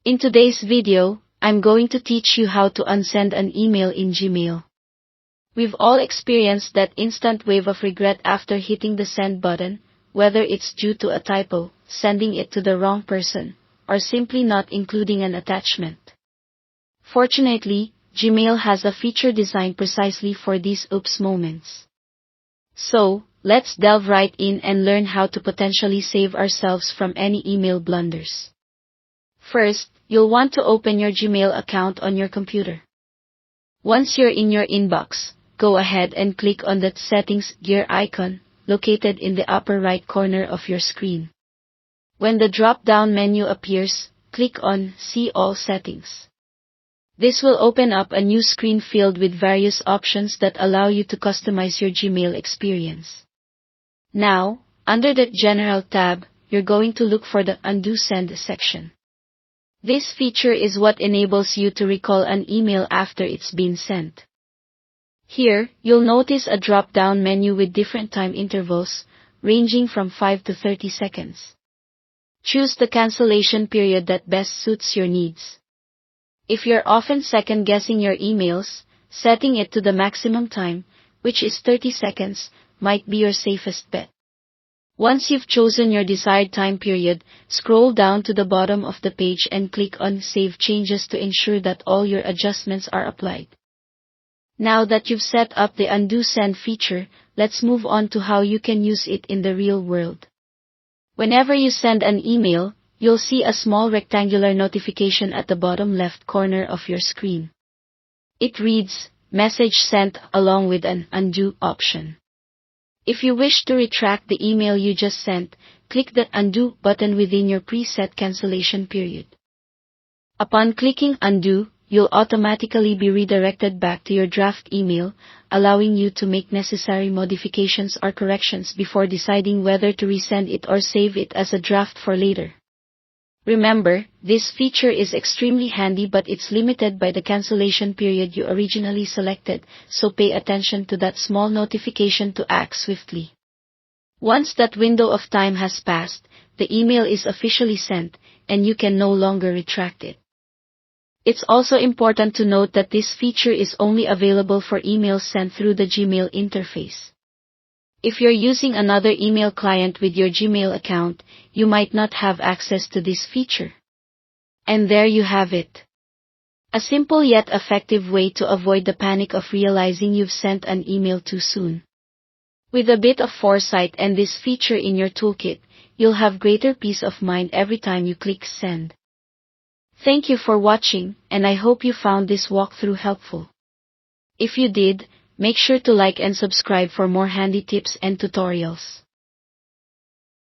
In today's video, I'm going to teach you how to unsend an email in Gmail. We've all experienced that instant wave of regret after hitting the send button, whether it's due to a typo, sending it to the wrong person, or simply not including an attachment. Fortunately, Gmail has a feature designed precisely for these oops moments. So, let's delve right in and learn how to potentially save ourselves from any email blunders. First, you'll want to open your Gmail account on your computer. Once you're in your inbox, go ahead and click on that settings gear icon, located in the upper right corner of your screen. When the drop-down menu appears, click on See All Settings. This will open up a new screen filled with various options that allow you to customize your Gmail experience. Now, under the General tab, you're going to look for the Undo Send section. This feature is what enables you to recall an email after it's been sent. Here, you'll notice a drop-down menu with different time intervals, ranging from 5 to 30 seconds. Choose the cancellation period that best suits your needs. If you're often second-guessing your emails, setting it to the maximum time, which is 30 seconds, might be your safest bet. Once you've chosen your desired time period, scroll down to the bottom of the page and click on Save Changes to ensure that all your adjustments are applied. Now that you've set up the Undo Send feature, let's move on to how you can use it in the real world. Whenever you send an email, you'll see a small rectangular notification at the bottom left corner of your screen. It reads, Message sent, along with an Undo option. If you wish to retract the email you just sent, click the Undo button within your preset cancellation period. Upon clicking Undo, you'll automatically be redirected back to your draft email, allowing you to make necessary modifications or corrections before deciding whether to resend it or save it as a draft for later. Remember, this feature is extremely handy, but it's limited by the cancellation period you originally selected, so pay attention to that small notification to act swiftly. Once that window of time has passed, the email is officially sent, and you can no longer retract it. It's also important to note that this feature is only available for emails sent through the Gmail interface. If you're using another email client with your Gmail account, you might not have access to this feature. And there you have it. A simple yet effective way to avoid the panic of realizing you've sent an email too soon. With a bit of foresight and this feature in your toolkit, you'll have greater peace of mind every time you click send. Thank you for watching, and I hope you found this walkthrough helpful. If you did, make sure to like and subscribe for more handy tips and tutorials.